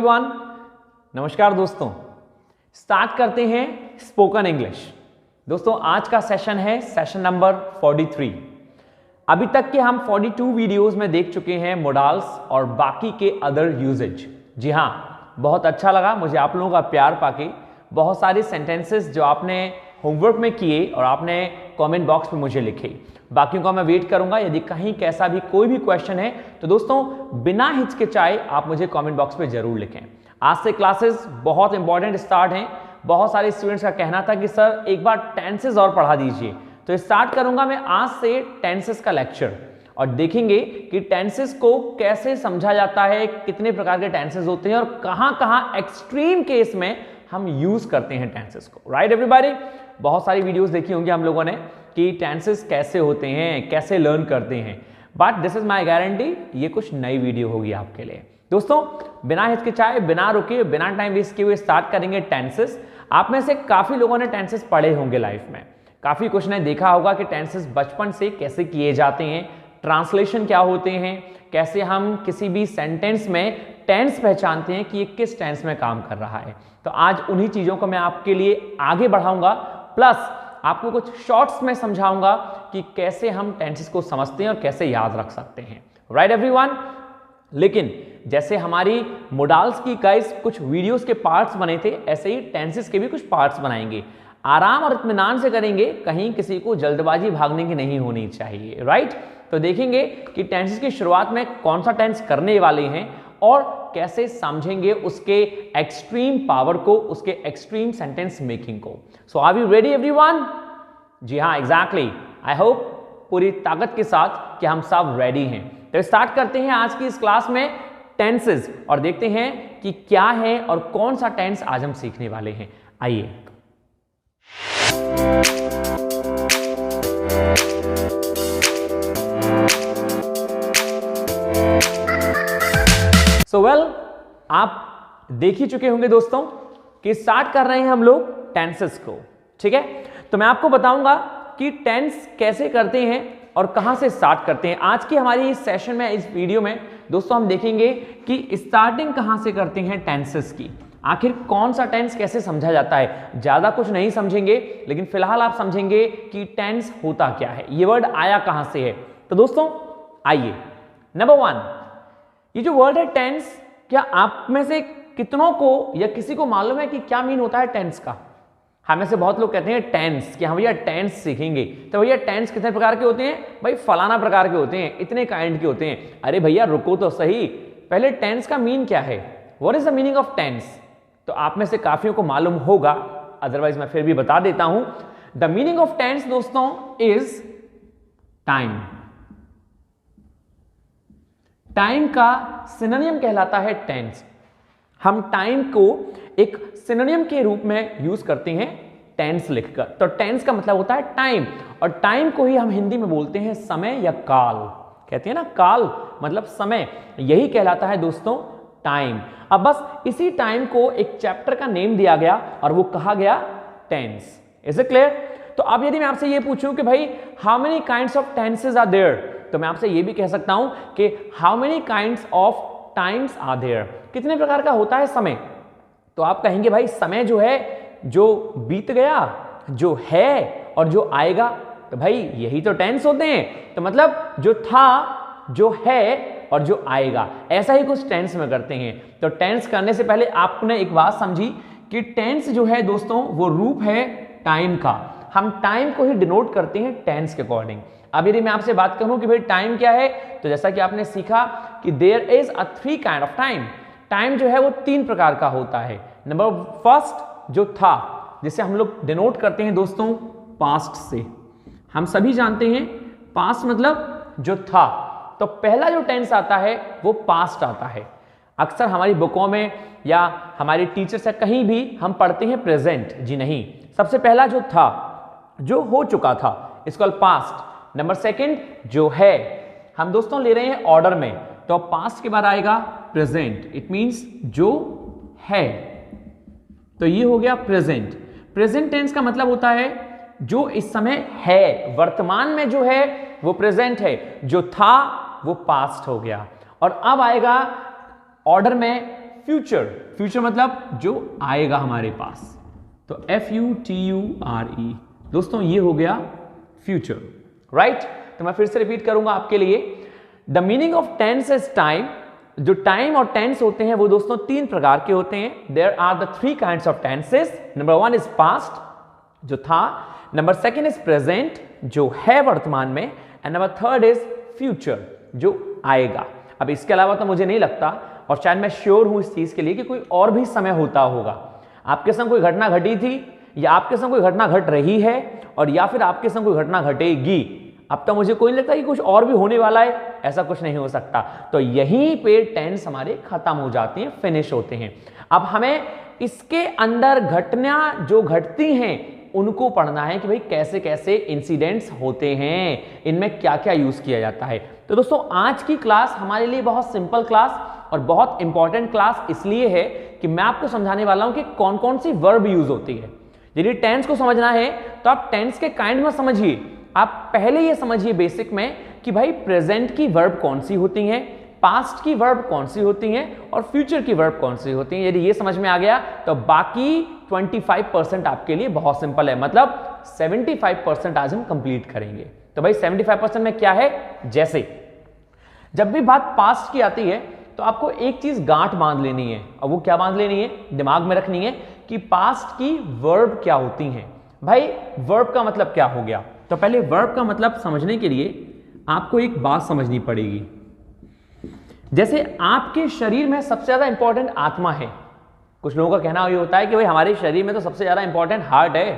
Everyone, नमस्कार दोस्तों। Start करते हैं स्पोकन इंग्लिश। दोस्तों आज का सेशन है सेशन नंबर 43। अभी तक के हम 42 वीडियोस में देख चुके हैं मोडाल्स और बाकी के अदर यूजेज। जी हाँ, बहुत अच्छा लगा मुझे आप लोगों का प्यार पाके। बहुत सारे सेंटेंसेस जो आपने होमवर्क में किए और आपने कमेंट बॉक्स में मुझे लिखे, बाकियों का मैं वेट करूंगा। यदि कहीं कैसा भी कोई भी क्वेश्चन है तो दोस्तों बिना हिचकिचाए आप मुझे कमेंट बॉक्स में जरूर लिखें। आज से क्लासेस बहुत इंपॉर्टेंट स्टार्ट हैं। बहुत सारे स्टूडेंट्स का कहना था कि सर एक बार टेंसेस और पढ़ा दीजिए, तो स्टार्ट करूंगा मैं आज से टेंसेस का लेक्चर और देखेंगे कि टेंसेस को कैसे समझा जाता है, कितने प्रकार के टेंसेस होते हैं और कहां-कहां एक्सट्रीम केस में हम यूज करते हैं टेंसेस को। राइट एवरीबॉडी, बहुत सारी वीडियोस देखी होंगी हम लोगों ने कि टेंसेस कैसे होते हैं, कैसे लर्न करते हैं, but this is my guarantee, ये कुछ नई वीडियो होगी आपके लिए। दोस्तों बिना हिचकिचाए, बिना रुके, बिना टाइम वेस्ट किए हुए स्टार्ट करेंगे टेंसेस। आप में से काफी लोगों ने टेंसेस पढ़े होंगे लाइफ में, काफी कुछ ने देखा होगा कि टेंसेस बचपन से कैसे किए जाते हैं, ट्रांसलेशन क्या होते हैं, कैसे हम किसी भी सेंटेंस में टेंस पहचानते हैं कि ये किस टेंस में काम कर रहा है। तो आज उन्हीं चीजों को मैं आपके लिए आगे बढ़ाऊंगा, प्लस आपको कुछ शॉर्ट्स में समझाऊंगा कि कैसे हम टेंसेस को समझते हैं और कैसे याद रख सकते हैं। राइट एवरीवन, लेकिन जैसे हमारी मोडाल्स की गाइस कुछ वीडियोस के पार्ट्स बने थे, ऐसे ही टेंसेस के भी कुछ पार्ट्स बनाएंगे। आराम और इत्मीनान से करेंगे, कहीं किसी को जल्दबाजी भागने की नहीं होनी चाहिए। राइट, तो देखेंगे कि टेंसेस की शुरुआत में कौन सा टेंस करने वाले हैं और कैसे समझेंगे उसके एक्सट्रीम पावर को, उसके एक्सट्रीम सेंटेंस मेकिंग को। सो आर यू रेडी एवरीवन? जी हाँ, एग्जैक्टली। आई होप पूरी ताकत के साथ कि हम सब रेडी हैं। तो स्टार्ट करते हैं आज की इस क्लास में टेंसेस और देखते हैं कि क्या है और कौन सा टेंस आज हम सीखने वाले हैं। आइए। सो वेल, आप देख ही चुके होंगे दोस्तों कि स्टार्ट कर रहे हैं हम लोग टेंसेस को। ठीक है, तो मैं आपको बताऊंगा कि टेंस कैसे करते हैं और कहां से स्टार्ट करते हैं। आज की हमारी इस सेशन में, इस वीडियो में दोस्तों हम देखेंगे कि स्टार्टिंग कहां से करते हैं टेंसेस की, आखिर कौन सा टेंस कैसे समझा जाता है। ज्यादा कुछ नहीं समझेंगे, लेकिन फिलहाल आप समझेंगे कि टेंस होता क्या है, ये वर्ड आया कहां से है। तो दोस्तों आइए, नंबर 1, ये जो वर्ड है टेंस, क्या आप में से कितनों को या किसी को मालूम है कि क्या मीन होता है टेंस का? हमें से बहुत लोग कहते हैं टेंस, कि हम भैया टेंस सीखेंगे। तो भैया टेंस कितने प्रकार के होते हैं? भाई फलाना प्रकार के होते हैं, इतने काइंड के होते हैं। अरे भैया रुको तो सही, पहले टेंस का मीन क्या है? What is the meaning of tense? तो आप में से काफियों को मालूम होगा, अदरवाइज मैं फिर भी बता देता हूं। द मीनिंग ऑफ टेंस दोस्तों इज टाइम। टाइम का सिनोनिम कहलाता है टेंस। हम टाइम को एक सिनोनिम के रूप में यूज करते हैं टेंस लिखकर। तो टेंस का मतलब होता है टाइम, और टाइम को ही हम हिंदी में बोलते हैं समय या काल। कहते हैं ना, काल मतलब समय, यही कहलाता है दोस्तों टाइम। अब बस इसी टाइम को एक चैप्टर का नेम दिया गया और वो कहा गया टेंस। Is it clear? तो अब यदि मैं आपसे ये पूछूं कि भाई how many kinds of tenses are there, तो मैं आपसे ये भी कह सकता हूं कि how many kinds of times are there, कितने प्रकार का होता है समय। तो आप कहेंगे भाई समय जो है, जो बीत गया, जो है और जो आएगा, तो भाई यही तो टेंस होते हैं। तो मतलब जो था, जो है और जो आएगा, ऐसा ही कुछ टेंस में करते हैं। तो टेंस करने से पहले आपने एक बात समझी कि टेंस जो है दोस्तों वो रूप है टाइम का। हम टाइम को ही डिनोट करते हैं टेंस के अकॉर्डिंग। अब यदि मैं आपसे बात करूं कि भाई टाइम क्या है, तो जैसा कि आपने सीखा कि there is a 3 kind of time. Time जो है वो 3 प्रकार का होता है। नंबर फर्स्ट जो था, जिसे हम लोग डिनोट करते हैं दोस्तों पास्ट से। हम सभी जानते हैं पास्ट मतलब जो था, तो पहला जो टेंस आता है वो पास्ट आता है। अक्सर हमारी बुकों में या हमारे टीचर से कहीं भी हम पढ़ते हैं प्रेजेंट, जी नहीं, सबसे पहला जो था, जो हो चुका था, इसको पास्ट। नंबर सेकंड जो है, हम दोस्तों ले रहे हैं ऑर्डर में, तो पास्ट के बाद आएगा प्रेजेंट, इट मींस जो है, तो ये हो गया प्रेजेंट। प्रेजेंट टेंस का मतलब होता है जो इस समय है, वर्तमान में जो है वो प्रेजेंट है, जो था वो पास्ट हो गया। और अब आएगा ऑर्डर में फ्यूचर। फ्यूचर मतलब जो आएगा हमारे पास, तो FUTURE दोस्तों ये हो गया फ्यूचर, राइट। तो मैं फिर से रिपीट करूंगा आपके लिए। The meaning of tense is time. जो टाइम और टेंस होते हैं वो दोस्तों तीन प्रकार के होते हैं। There are the three kinds of tenses. Number one is past, जो था। नंबर सेकेंड इज प्रेजेंट, जो है वर्तमान में। And number third is future, जो आएगा। अब इसके अलावा तो मुझे नहीं लगता, और शायद मैं श्योर हूं इस चीज के लिए, कि कोई और भी समय होता होगा। आपके संग कोई घटना घटी थी, या आपके संग कोई घटना घट रही है, और या फिर आपके संग कोई घटना घटेगी। अब तो मुझे कोई नहीं लगता कि कुछ और भी होने वाला है, ऐसा कुछ नहीं हो सकता। तो यहीं पे टेंस हमारे खत्म हो जाते हैं, फिनिश होते हैं। अब हमें इसके अंदर घटना जो घटती हैं उनको पढ़ना है कि भाई कैसे कैसे इंसिडेंट्स होते हैं, इनमें क्या क्या यूज किया जाता है। तो दोस्तों आज की क्लास हमारे लिए बहुत सिंपल क्लास और बहुत इंपॉर्टेंट क्लास इसलिए है कि मैं आपको समझाने वाला हूं कि कौन कौन सी वर्ब यूज होती है। यदि टेंस को समझना है तो आप टेंस के काइंड में समझिए। आप पहले ये समझिए बेसिक में कि भाई प्रेजेंट की वर्ब कौन सी होती हैं, पास्ट की वर्ब कौन सी होती हैं, और फ्यूचर की वर्ब कौन सी होती हैं। यदि ये समझ में आ गया तो बाकी 25% आपके लिए बहुत सिंपल है। मतलब 75% आज हम कंप्लीट करेंगे। तो भाई 75% में क्या है, जैसे जब भी बात पास्ट की आती है तो आपको एक चीज गांठ बांध लेनी है। और वो क्या बांध लेनी है, दिमाग में रखनी है कि पास्ट की वर्ब क्या होती हैं। भाई वर्ब का मतलब क्या हो गया, तो पहले वर्ब का मतलब समझने के लिए आपको एक बात समझनी पड़ेगी। जैसे आपके शरीर में सबसे ज्यादा इंपॉर्टेंट आत्मा है। कुछ लोगों का कहना ये होता है कि भाई हमारे शरीर में तो सबसे ज्यादा इंपॉर्टेंट हार्ट है,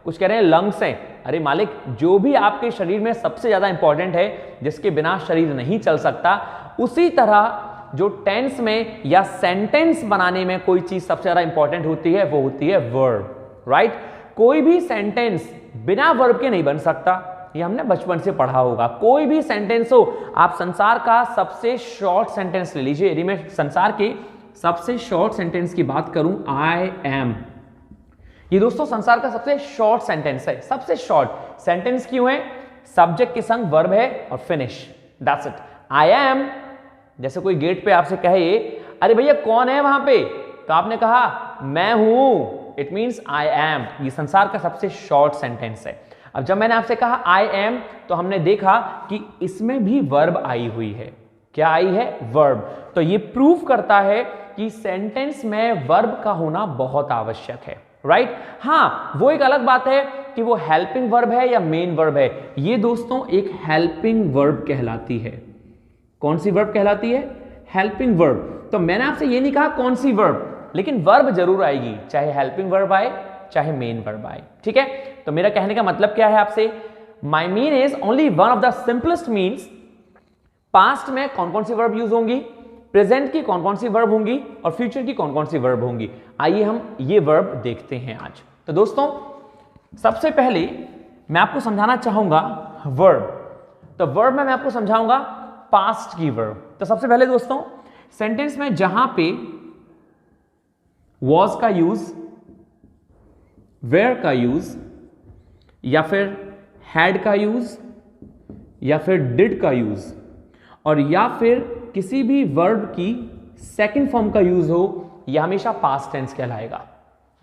कुछ कह रहे हैं लंग्स हैं। अरे मालिक, जो भी आपके शरीर में सबसे ज्यादा इंपॉर्टेंट है, जिसके बिना शरीर नहीं चल सकता, उसी तरह जो टेंस में या सेंटेंस बनाने में कोई चीज सबसे ज्यादा इंपॉर्टेंट होती है वो होती है वर्ब, राइट। कोई भी सेंटेंस बिना वर्ब के नहीं बन सकता, ये हमने बचपन से पढ़ा होगा। कोई भी सेंटेंस हो, आप संसार का सबसे शॉर्ट सेंटेंस ले लीजिए। यदि मैं संसार के सबसे शॉर्ट सेंटेंस की बात करूं, आई एम, ये दोस्तों संसार का सबसे शॉर्ट सेंटेंस है। सबसे शॉर्ट सेंटेंस क्यों है, सब्जेक्ट के संग वर्ब है और finish, that's it. I am, जैसे कोई गेट पे आपसे कहे अरे भैया कौन है वहां पे, तो आपने कहा मैं हूं, इट मीन्स आई एम। ये संसार का सबसे शॉर्ट सेंटेंस है। अब जब मैंने आपसे कहा आई एम, तो हमने देखा कि इसमें भी वर्ब आई हुई है। क्या आई है, वर्ब। तो ये प्रूव करता है कि सेंटेंस में वर्ब का होना बहुत आवश्यक है, राइट। हाँ, वो एक अलग बात है कि वो हेल्पिंग वर्ब है या मेन वर्ब है। ये दोस्तों एक हेल्पिंग वर्ब कहलाती है। कौन सी वर्ब कहलाती है, हेल्पिंग वर्ब। तो मैंने आपसे ये नहीं कहा कौन सी वर्ब, लेकिन वर्ब जरूर आएगी, चाहे हेल्पिंग वर्ब आए चाहे मेन वर्ब आए, ठीक है। तो मेरा कहने का मतलब क्या है आपसे, my mean is only one of the simplest means. Past में कौन कौन सी वर्ब यूज होंगी, प्रेजेंट की कौन कौन सी वर्ब होंगी, और फ्यूचर की कौन कौन सी वर्ब होंगी। आइए हम ये वर्ब देखते हैं आज। तो दोस्तों सबसे पहले मैं आपको समझाना चाहूंगा वर्ब। तो वर्ब में मैं आपको समझाऊंगा पास्ट की वर्ब। तो सबसे पहले दोस्तों सेंटेंस में जहां पे वॉज का यूज, वेयर का यूज, या फिर हैड का यूज, या फिर डिड का यूज, और या फिर किसी भी वर्ब की सेकंड फॉर्म का यूज हो, यह हमेशा पास्ट टेंस कहलाएगा।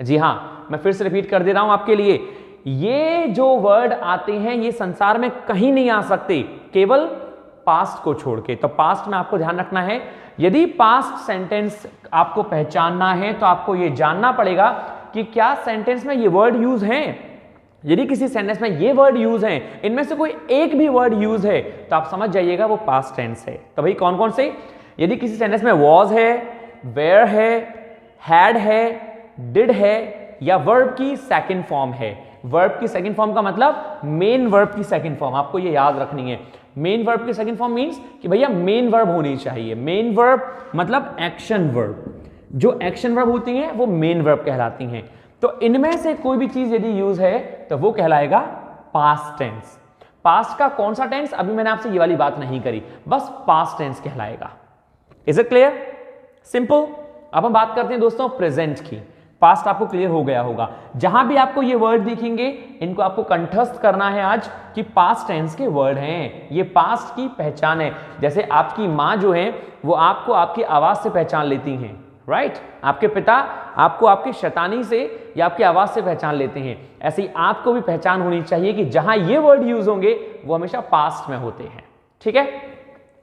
जी हां, मैं फिर से रिपीट कर दे रहा हूं आपके लिए। ये जो वर्ड आते हैं ये संसार में कहीं नहीं आ सकते, केवल पास्ट को छोड़ के। तो पास्ट में आपको ध्यान रखना है, यदि पास्ट सेंटेंस आपको पहचानना है तो आपको यह जानना पड़ेगा कि क्या सेंटेंस में ये वर्ड यूज हैं। यदि किसी सेंटेंस में ये वर्ड यूज हैं, इनमें से कोई एक भी वर्ड यूज है, तो आप समझ जाइएगा वो पास्ट टेंस है। तो भाई कौन कौन से, यदि किसी सेंटेंस में वॉज है, वेयर है, हैड है, डिड है, या वर्ब की सेकंड फॉर्म है। वर्ब की सेकंड फॉर्म का मतलब मेन वर्ब की सेकंड फॉर्म, आपको ये याद रखनी है। मेन वर्ब की सेकंड फॉर्म मींस कि भैया मेन वर्ब होनी चाहिए। मेन वर्ब मतलब एक्शन वर्ब। जो एक्शन वर्ब होती हैं वो मेन वर्ब कहलाती हैं। तो इनमें से कोई भी चीज यदि यूज है तो वो कहलाएगा पास्ट टेंस। पास्ट का कौन सा टेंस, अभी मैंने आपसे ये वाली बात नहीं करी, बस पास्ट टेंस कहलाएगा। Is it clear, simple. अब हम बात करते हैं दोस्तों प्रेजेंट की। पास्ट आपको क्लियर हो गया होगा। जहां भी आपको ये वर्ड दिखेंगे, इनको आपको कंठस्थ करना है आज कि पास्ट टेंस के वर्ड हैं, ये पास्ट की पहचान है। जैसे आपकी मां जो है वो आपको आपकी आवाज से पहचान लेती हैं, राइट आपके पिता आपको आपकी शैतानी से या आपकी आवाज से पहचान लेते हैं, ऐसे ही आपको भी पहचान होनी चाहिए कि जहां ये वर्ड यूज होंगे वो हमेशा पास्ट में होते हैं। ठीक है,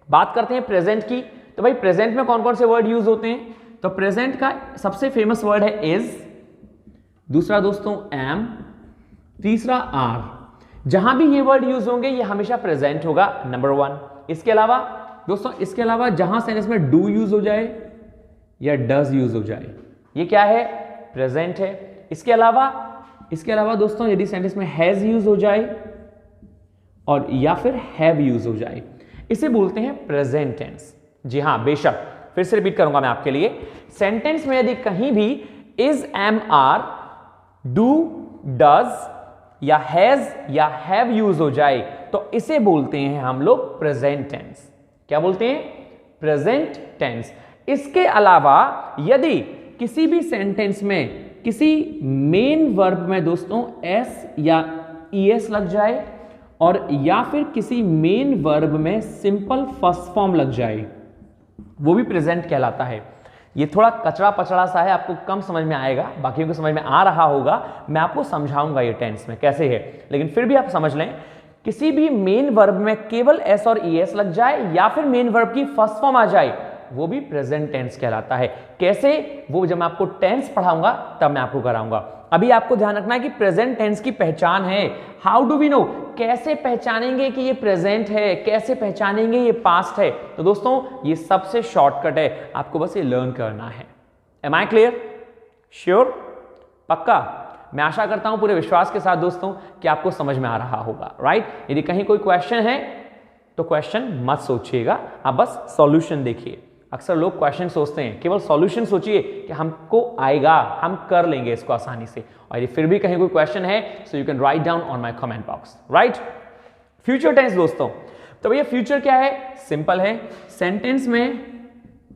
बात करते हैं प्रेजेंट की। तो भाई प्रेजेंट में कौन कौन से वर्ड यूज होते हैं? तो प्रेजेंट का सबसे फेमस वर्ड है इज, दूसरा दोस्तों एम, तीसरा आर। जहां भी ये वर्ड यूज होंगे ये हमेशा प्रेजेंट होगा, नंबर 1। इसके अलावा दोस्तों, इसके अलावा जहां सेंटेंस में डू यूज हो जाए या डज यूज हो जाए, ये क्या है? प्रेजेंट है। इसके अलावा दोस्तों, यदि सेंटेंस में हैज यूज हो जाए और या फिर हैव यूज हो जाए, इसे बोलते हैं प्रेजेंट टेंस। जी हां, बेशक, फिर से रिपीट करूंगा मैं आपके लिए। सेंटेंस में यदि कहीं भी is, am, are, do, does या हैज या हैव यूज हो जाए तो इसे बोलते हैं हम लोग प्रेजेंट टेंस। क्या बोलते हैं? Present tense. इसके अलावा यदि किसी भी सेंटेंस में किसी मेन वर्ब में दोस्तों एस या ईएस लग जाए और या फिर किसी मेन वर्ब में सिंपल फर्स्ट फॉर्म लग जाए, वो भी प्रेजेंट कहलाता है। ये थोड़ा कचरा पचड़ा सा है, आपको कम समझ में आएगा, बाकियों को समझ में आ रहा होगा। मैं आपको समझाऊंगा ये टेंस में कैसे है, लेकिन फिर भी आप समझ लें, किसी भी मेन वर्ब में केवल एस और ईएस लग जाए या फिर मेन वर्ब की फर्स्ट फॉर्म आ जाए, वो भी प्रेजेंट टेंस कहलाता है। कैसे? वो जब मैं आपको टेंस पढ़ाऊंगा तब मैं आपको कराऊंगा। अभी आपको ध्यान रखना है कि प्रेजेंट टेंस की पहचान है। How do we know? कैसे पहचानेंगे कि ये प्रेजेंट है, कैसे पहचानेंगे ये पास्ट है? तो दोस्तों ये सबसे शॉर्टकट है, आपको बस ये लर्न करना है। Am I clear? श्योर? पक्का? मैं आशा करता हूं पूरे विश्वास के साथ दोस्तों कि आपको समझ में आ रहा होगा, राइट? यदि कहीं कोई क्वेश्चन है तो क्वेश्चन मत सोचिएगा, आप बस सॉल्यूशन देखिए। अक्सर लोग क्वेश्चन सोचते हैं, केवल सॉल्यूशन सोचिए कि हमको आएगा, हम कर लेंगे इसको आसानी से। और यदि फिर भी कहीं कोई क्वेश्चन है so you can write down on my comment box, right? Future tense दोस्तों, तो भैया फ्यूचर क्या है? सिंपल है, सेंटेंस में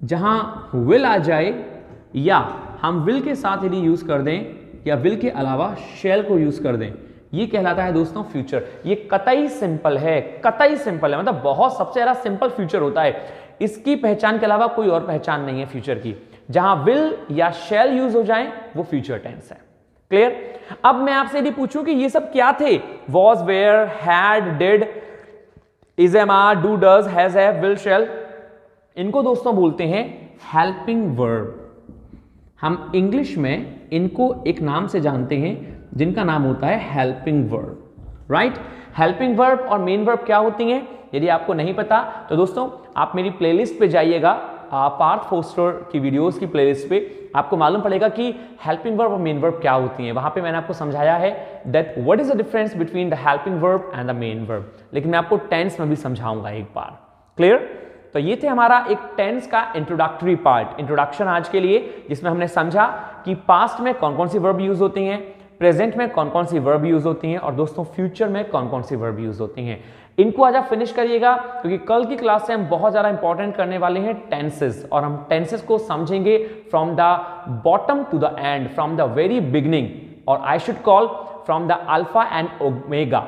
जहां विल आ जाए या हम विल के साथ यदि यूज कर दें या विल के अलावा शैल को यूज कर दें, ये कहलाता है दोस्तों फ्यूचर। ये कतई सिंपल है, कतई सिंपल है, मतलब बहुत सबसे ज्यादा सिंपल फ्यूचर होता है। इसकी पहचान के अलावा कोई और पहचान नहीं है फ्यूचर की। जहां विल या शैल यूज हो जाए वो फ्यूचर टेंस है। क्लियर? अब मैं आपसे यदि पूछूं कि ये सब क्या थे, was, were, had, did, is, am, are, do, does, has, have, will, shall, इनको दोस्तों बोलते हैं हेल्पिंग वर्ब। हम इंग्लिश में इनको एक नाम से जानते हैं जिनका नाम होता है helping verb, right? Helping verb और मेन वर्ब क्या होती हैं? यदि आपको नहीं पता तो दोस्तों आप मेरी प्लेलिस्ट पे जाइएगा, पार्थ फोस्टर की वीडियोस की प्लेलिस्ट पे, आपको मालूम पड़ेगा कि हेल्पिंग वर्ब और मेन वर्ब क्या होती हैं। वहां पे मैंने आपको समझाया है that what is the difference between the helping verb and the main verb, लेकिन मैं आपको टेंस में भी समझाऊंगा एक बार। क्लियर? तो ये थे हमारा एक टेंस का इंट्रोडक्टरी पार्ट, इंट्रोडक्शन आज के लिए, जिसमें हमने समझा कि पास्ट में कौन कौन सी वर्ब यूज होती हैं, प्रेजेंट में कौन कौन सी वर्ब यूज होती हैं और दोस्तों फ्यूचर में कौन कौन सी वर्ब यूज होती हैं। इनको आज आप फिनिश करिएगा, क्योंकि कल की क्लास से हम बहुत ज्यादा इंपॉर्टेंट करने वाले हैं टेंसेस, और हम टेंसेस को समझेंगे from the bottom to the end, from the very beginning, और I should call from the alpha and omega.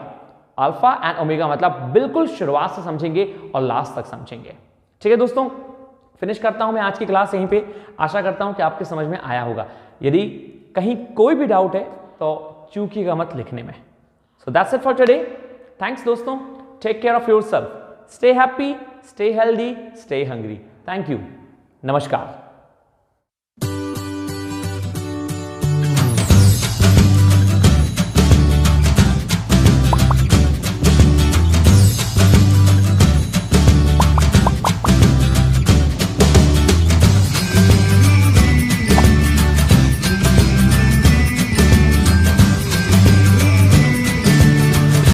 Alpha and omega मतलब बिल्कुल शुरुआत से समझेंगे और लास्ट तक समझेंगे। ठीक है दोस्तों, फिनिश करता हूं मैं आज की क्लास यहीं पे। आशा करता हूं कि आपके समझ में आया होगा। यदि कहीं कोई भी डाउट है तो चूकिएगा मत लिखने में। So that's it for today. Thanks दोस्तों, take care of yourself, stay happy, stay healthy, stay hungry. Thank you, नमस्कार।